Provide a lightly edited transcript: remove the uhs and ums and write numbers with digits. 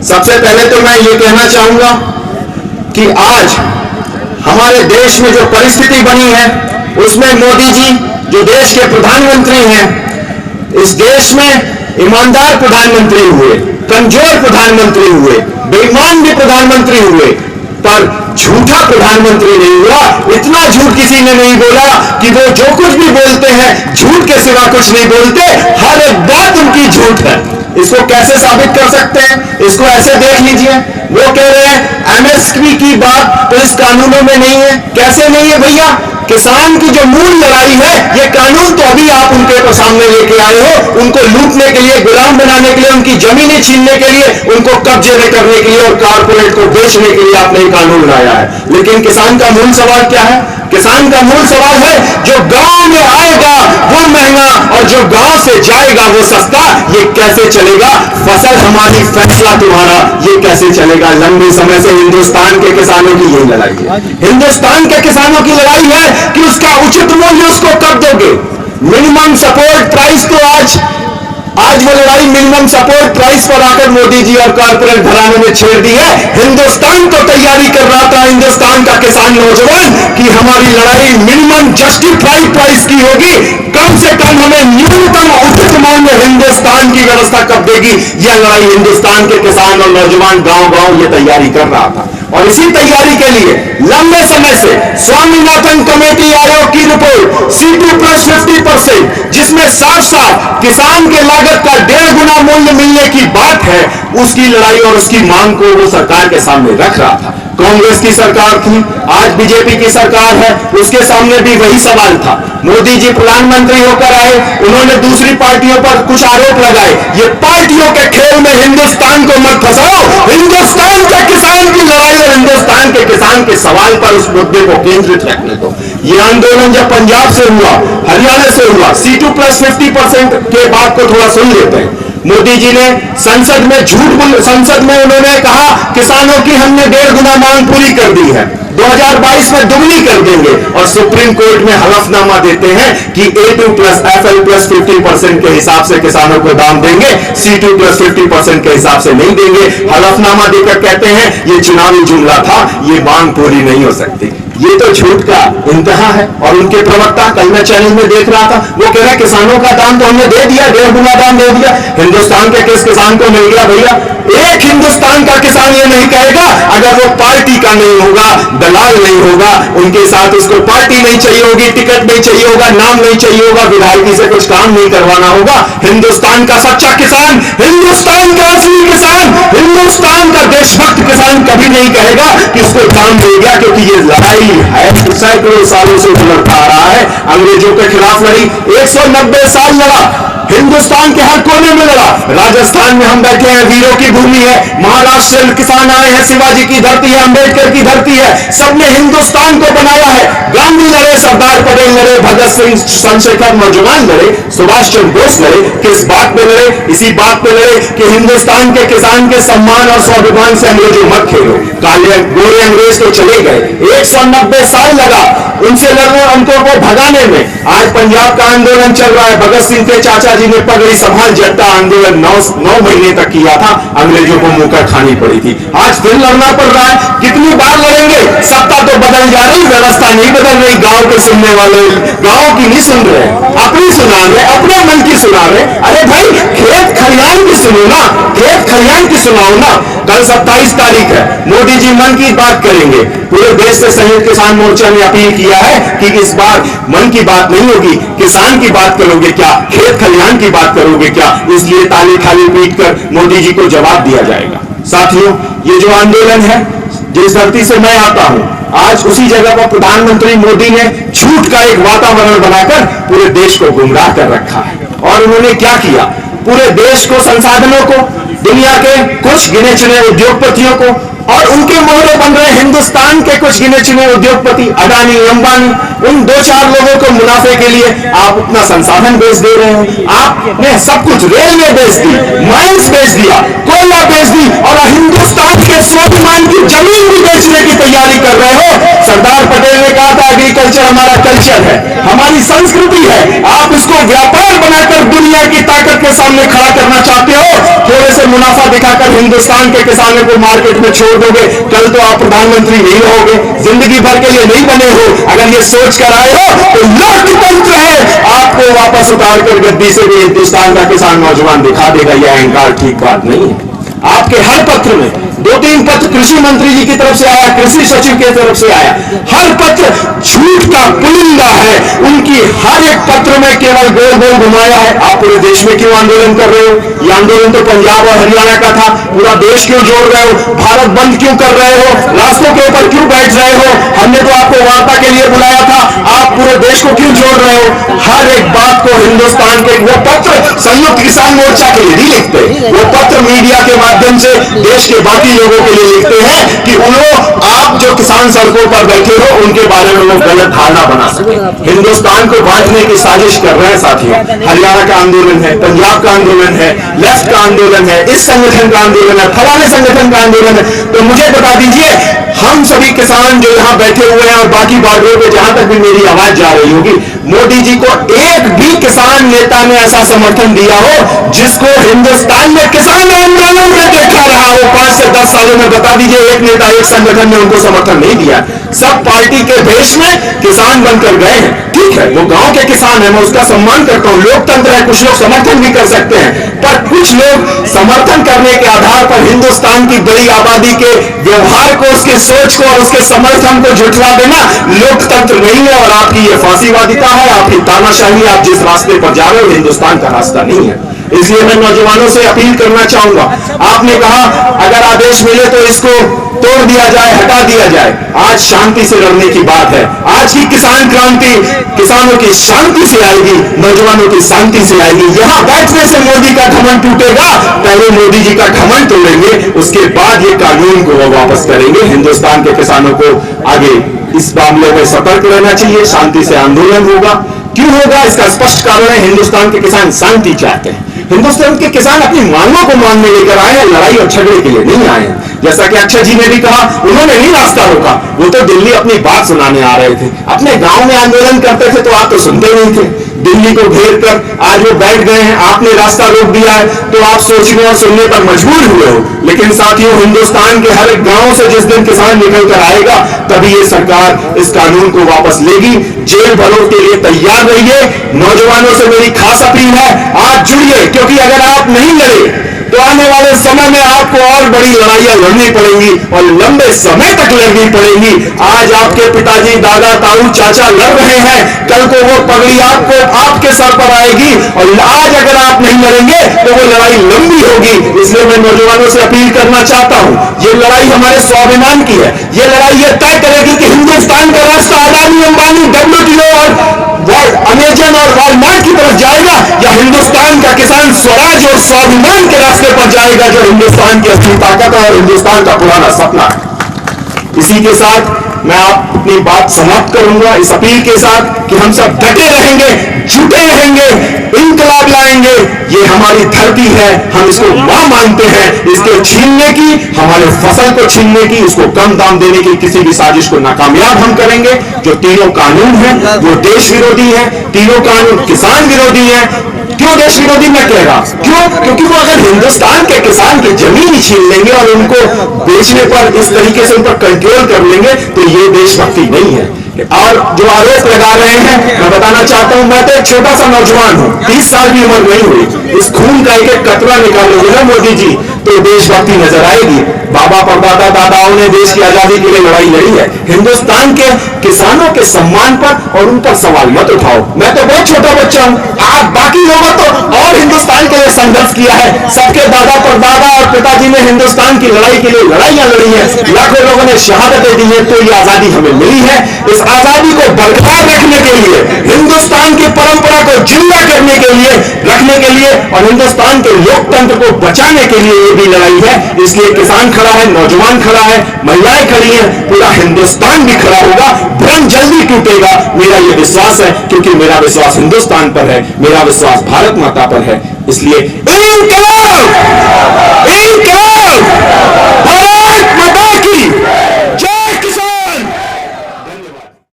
सबसे पहले तो मैं ये कहना चाहूंगा कि आज हमारे देश में जो परिस्थिति बनी है उसमें मोदी जी जो देश के प्रधानमंत्री हैं, इस देश में ईमानदार प्रधानमंत्री हुए, कमजोर प्रधानमंत्री हुए, बेईमान भी प्रधानमंत्री हुए, पर झूठा प्रधानमंत्री नहीं हुआ। इतना झूठ किसी ने नहीं बोला कि वो जो कुछ भी बोलते हैं झूठ के सिवा कुछ नहीं बोलते, हर एक बात उनकी झूठ है। इसको कैसे साबित कर सकते हैं? इसको ऐसे देख लीजिए, वो कह रहे हैं एमएसपी की बात तो इस कानूनों में नहीं है। कैसे नहीं है भैया? किसान की जो मूल लड़ाई है, ये कानून तो अभी आप उनके सामने लेके आए हो, उनको लूटने के लिए, गुलाम बनाने के लिए, उनकी जमीनें छीनने के लिए, उनको कब्जे में करने के लिए और कारपोरेट को बेचने के लिए आपने कानून लाया है। लेकिन किसान का मूल सवाल क्या है? किसान का मूल सवाल है जो गांव में आएगा वो महंगा और जो गांव से जाएगा वो सस्ता। ये कैसे चलेगा? फसल हमारी, फैसला तुम्हारा, ये कैसे चलेगा? लंबे समय से हिंदुस्तान के किसानों की यही लड़ाई है। हिंदुस्तान के किसानों की लड़ाई है कि उसका उचित मूल्य उसको कब दोगे। मिनिमम सपोर्ट प्राइस तो आज वो लड़ाई मिनिमम सपोर्ट प्राइस पर आकर मोदी जी और कारपोरेट घराने में छेड़ दी है। हिंदुस्तान तो तैयारी कर रहा था, हिंदुस्तान का किसान नौजवान, कि हमारी लड़ाई मिनिमम जस्टिफाइड प्राइस की होगी, कम से कम हमें न्यूनतम उचित मूल्य हिंदुस्तान की व्यवस्था कब देगी। यह लड़ाई हिंदुस्तान के किसान और नौजवान गांव-गांव ये तैयारी कर रहा था। और इसी तैयारी के लिए लंबे समय से स्वामीनाथन कमेटी आयोग की रिपोर्ट C2+50%, जिसमें साफ साफ किसान के लागत का 1.5 गुना मूल्य मिलने की बात है, उसकी लड़ाई और उसकी मांग को वो सरकार के सामने रख रहा था। कांग्रेस की सरकार थी, आज बीजेपी की सरकार है, उसके सामने भी वही सवाल था। मोदी जी प्रधानमंत्री होकर आए, उन्होंने दूसरी पार्टियों पर कुछ आरोप लगाए। ये पार्टियों के खेल में हिंदुस्तान को मत फंसाओ, हिंदुस्तान के किसान की लड़ाई और हिंदुस्तान के किसान के सवाल पर उस मुद्दे को केंद्रित रखने दो। ये आंदोलन जब पंजाब से हुआ, हरियाणा से हुआ, C2+50% के बात को थोड़ा सुन लेते हैं। मोदी जी ने संसद में उन्होंने कहा किसानों की हमने 1.5 गुना मांग पूरी कर दी है, 2022 में दुगनी कर देंगे, और सुप्रीम कोर्ट में हलफनामा देते हैं कि A2+FL+50% के हिसाब से किसानों को दाम देंगे, C2+50% के हिसाब से नहीं देंगे। हलफनामा देकर कहते हैं ये चुनावी जुमला था, ये मांग पूरी नहीं हो सकती। ये तो झूठ का इंतहा है। और उनके प्रवक्ता, कल मैं चैनल में देख रहा था, वो कह रहे किसानों का दाम तो हमने दे दिया, 1.5 गुना दाम दे दिया। हिंदुस्तान के किस किसान को मिल गया भैया? एक हिंदुस्तान का किसान ये नहीं कहेगा अगर वो पार्टी का नहीं होगा, दलाल नहीं होगा, उनके साथ उसको पार्टी नहीं चाहिए होगी, टिकट नहीं चाहिए होगा, नाम नहीं चाहिए होगा, विधायकी से कुछ काम नहीं करवाना होगा। हिंदुस्तान का सच्चा किसान, हिंदुस्तान का असली किसान, हिंदुस्तान का देशभक्त किसान कभी नहीं कहेगा कि उसको दाम दे गया, क्योंकि ये लड़ाई है सैकड़ों सालों से लड़ता आ रहा है। अंग्रेजों के खिलाफ लड़ी, 190 साल लड़ा, हिंदुस्तान के हर कोने में लड़ा। राजस्थान में हम बैठे हैं, वीरों की भूमि है, महाराष्ट्र से किसान आए हैं, शिवाजी की धरती है, अंबेडकर की धरती है, सबने हिंदुस्तान को बनाया है। गांधी लड़े, सरदार पटेल लड़े, भगत सिंह, चंद्रशेखर नौजवान लड़े, सुभाष चंद्र बोस लड़े। किस बात पे लड़े? इसी बात पे लड़े कि हिंदुस्तान के किसान के सम्मान और स्वाभिमान से अंग्रेजों मत खेलो। काले गोरे अंग्रेज तो चले गए, 190 साल लगा उनसे लड़ने, उनको वो भगाने में। आज पंजाब का आंदोलन चल रहा है, भगत सिंह के चाचा जी ने पगड़ी संभाल जट्टा आंदोलन 9 महीने तक किया था, अंग्रेजों को मुंहकर खानी पड़ी थी। आज फिर लड़ना पड़ रहा है। कितनी बार लड़ेंगे? सत्ता तो बदल जा रही, व्यवस्था नहीं बदल रही। गांव के सुनने वाले गांव की नहीं सुन रहे, अपनी सुना रहे, अपने मन की सुना रहे। अरे भाई खेत खलियान की सुनो ना, खेत खलियान की सुनाओ ना। कल 27 तारीख है, मोदी जी मन की बात करेंगे। पूरे देश से संयुक्त किसान मोर्चा ने अपील किया है कि इस बार मन की बात नहीं होगी, किसान की बात करोगे क्या, खेत खलियान की बात करोगे क्या? इसलिए ताली थाली पीट कर मोदी जी को जवाब दिया जाएगा। साथियों, ये जो आंदोलन है, जिस धरती से मैं आता हूं, आज उसी जगह पर प्रधानमंत्री मोदी ने झूठ का एक वातावरण बनाकर पूरे देश को गुमराह कर रखा है। और उन्होंने क्या किया? पूरे देश को, संसाधनों को, दुनिया के कुछ गिने चुने उद्योगपतियों को, और उनके मोहरे बन रहे हिंदुस्तान के कुछ गिने चुने उद्योगपति, अडानी, अंबानी, उन 2-4 लोगों को मुनाफे के लिए आप अपना संसाधन बेच दे रहे हो। आपने सब कुछ, रेलवे बेच दी, माइंस बेच दिया, कोयला बेच दी, और हिंदुस्तान के स्वाभिमान की जमीन भी बेचने की तैयारी कर रहे हो। सरदार पटेल ने कहा था एग्रीकल्चर हमारा कल्चर है, हमारी संस्कृति है, आप इसको व्यापार बनाकर दुनिया की ताकत के सामने खड़ा करना चाहते हो, थोड़े से मुनाफा दिखाकर हिंदुस्तान के किसानों को मार्केट में छोड़ दोगे, कल तो आप प्रधानमंत्री नहीं रहोगे, जिंदगी भर के लिए नहीं बने हो। अगर ये सोच कर आए हो तो लोकतंत्र है, आपको वापस उतार कर गद्दी से भी हिंदुस्तान का किसान नौजवान दिखा देगा। यह अहंकार ठीक बात नहीं है। आपके हर पत्र में 2-3 पत्र कृषि मंत्री जी की तरफ से आया, कृषि सचिव की तरफ से आया, हर पत्र झूठ का पुलिंदा है। उनकी हर एक पत्र में केवल गोल गोल घुमाया है। आप पूरे देश में क्यों आंदोलन कर रहे हो? ये आंदोलन तो पंजाब और हरियाणा का था, पूरा देश क्यों जोड़ रहे हो? भारत बंद क्यों कर रहे हो? रास्तों के ऊपर क्यों बैठ रहे हो? हमने तो आपको वार्ता के लिए बुलाया था, आप पूरे देश को क्यों जोड़ रहे हो? हर एक बात को हिंदुस्तान के वो पत्र संयुक्त किसान मोर्चा के लिए नहीं लिखते, वो पत्र मीडिया के माध्यम से देश के बाकी लोगों के लिए लिखते हैं कि उन्होंने आप जो किसान सड़कों पर बैठे हो उनके बारे में लोग गलत धारणा बना सके, हिंदुस्तान को बांटने की साजिश कर रहे हैं साथियों। हरियाणा का आंदोलन है, पंजाब का आंदोलन है, लेफ्ट का आंदोलन है, इस संगठन का आंदोलन है, फलाने संगठन का आंदोलन है। तो मुझे बता दीजिए, हम सभी किसान जो यहां बैठे हुए हैं और बाकी बार्डरों पे जहां तक भी मेरी आवाज जा रही होगी, मोदी जी को एक भी किसान नेता ने ऐसा समर्थन दिया हो जिसको हिंदुस्तान में किसान आंदोलन में देखा रहा हो 5 से 10 सालों में? बता दीजिए, एक नेता, एक संगठन ने उनको समर्थन नहीं दिया। सब पार्टी के भेष में किसान बनकर गए हैं। ठीक है, वो गांव के किसान है, मैं उसका सम्मान करता हूं, लोकतंत्र है, कुछ लोग समर्थन भी कर सकते हैं, पर कुछ लोग समर्थन करने के आधार पर हिंदुस्तान की बड़ी आबादी के व्यवहार को, उसके सोच को और उसके समर्थन को झुठला देना लोकतंत्र नहीं है। और आपकी ये फांसीवादिता है, आपकी तानाशाही, आप जिस रास्ते पर जा रहे हो हिंदुस्तान का रास्ता नहीं है। इसलिए मैं नौजवानों से अपील करना चाहूंगा, आपने कहा अगर आदेश मिले तो इसको तोड़ दिया जाए, हटा दिया जाए। आज शांति से लड़ने की बात है। आज की किसान क्रांति किसानों की शांति से आएगी, नौजवानों की शांति से आएगी। यहां बैठने से मोदी का घमंड टूटेगा, पहले मोदी जी का घमंड तोड़ेंगे, उसके बाद ये कानून को वो वापस करेंगे। हिंदुस्तान के किसानों को आगे इस मामले में सतर्क रहना चाहिए। शांति से आंदोलन होगा, क्यों होगा इसका स्पष्ट कारण है, हिंदुस्तान के किसान शांति चाहते हैं। हिंदुस्तान के किसान अपनी मांगों को मान में लेकर आए हैं, लड़ाई और झगड़े के लिए नहीं आए हैं। जैसा कि अक्षय जी ने भी कहा, उन्होंने नहीं रास्ता रोका, वो तो दिल्ली अपनी बात सुनाने आ रहे थे। अपने गांव में आंदोलन करते थे तो आप तो सुनते नहीं थे। दिल्ली को घेर कर आज वो बैठ गए हैं, आपने रास्ता रोक दिया है तो आप सोचने और सुनने पर मजबूर हुए हो। लेकिन साथियों, हिंदुस्तान के हर एक गांव से जिस दिन किसान निकल कर आएगा तभी ये सरकार इस कानून को वापस लेगी। जेल भरों के लिए तैयार रहिए। नौजवानों से मेरी खास अपील है, आज जुड़िए, क्योंकि अगर आप नहीं लड़े तो आने वाले समय में आपको और बड़ी लड़ाइयां लड़नी पड़ेंगी और लंबे समय तक लड़नी पड़ेंगी। आज आपके पिताजी, दादा, ताऊ, चाचा लड़ रहे हैं, कल को वो पगड़ी आपके सर पर आएगी और आज अगर आप नहीं लड़ेंगे तो वो लड़ाई लंबी होगी। इसलिए मैं नौजवानों से अपील करना चाहता हूं, ये लड़ाई हमारे स्वाभिमान की है। ये लड़ाई ये तय करेगी कि हिंदुस्तान का रास्ता अडानी, अंबानी, WTO और अमेजन और वॉलमार्ट की तरफ जाएगा या हिंदुस्तान का किसान स्वराज और स्वाभिमान के रास्ते पर जाएगा, जो हिंदुस्तान की असली ताकत है और हिंदुस्तान का पुराना सपना है। इसी के साथ मैं अपनी बात समाप्त करूंगा इस अपील के साथ कि हम सब डटे रहेंगे, जुटे रहेंगे, इंकलाब लाएंगे। ये हमारी धरती है, हम इसको मां मानते हैं। इसको छीनने की, हमारे फसल को छीनने की, इसको कम दाम देने की किसी भी साजिश को नाकामयाब हम करेंगे। जो तीनों कानून हैं वो देश विरोधी है, तीनों कानून किसान विरोधी है। क्यों देश विरोधी मैं कह रहा? क्यों? क्योंकि वो अगर हिंदुस्तान के किसान की जमीन छीन लेंगे और उनको बेचने पर इस तरीके से उन पर कंट्रोल कर लेंगे तो ये देशभक्ति नहीं है। और जो आरोप लगा रहे हैं, मैं बताना चाहता हूं, मैं तो एक छोटा सा नौजवान हूं, 30 साल की उम्र नहीं हुई। इस खून का एक एक कतरा निकालोगे ना मोदी जी तो देशभक्ति नजर आएगी। बाबा परदादा दादाओं ने देश की आजादी के लिए लड़ाई लड़ी है। हिंदुस्तान के किसानों के सम्मान पर और उन पर सवाल मत उठाओ। मैं तो बहुत छोटा बच्चा हूं, आप बाकी लोगों तो और हिंदुस्तान के लिए संघर्ष किया है। सबके दादा परदादा और पिताजी ने हिंदुस्तान की लड़ाई के लिए लड़ाइयां लड़ी हैं, लाखों लोगं ने शहादतें दी हैं, तो ये आजादी हमें मिली है। इस आजादी को बरकरार रखने के लिए, हिंदुस्तान की परंपरा को जिंदा करने के लिए, रखने के लिए और हिंदुस्तान के लोकतंत्र को बचाने के लिए ये भी लड़ाई है। इसलिए किसान खड़ा है, नौजवान खड़ा है, महिलाएं खड़ी हैं, पूरा हिंदुस्तान भी खड़ा होगा। भ्रम जल्दी टूटेगा, मेरा ये विश्वास है, क्योंकि मेरा विश्वास हिंदुस्तान पर है, मेरा विश्वास भारत माता पर है। इसलिए इंकलाब, इंकलाब।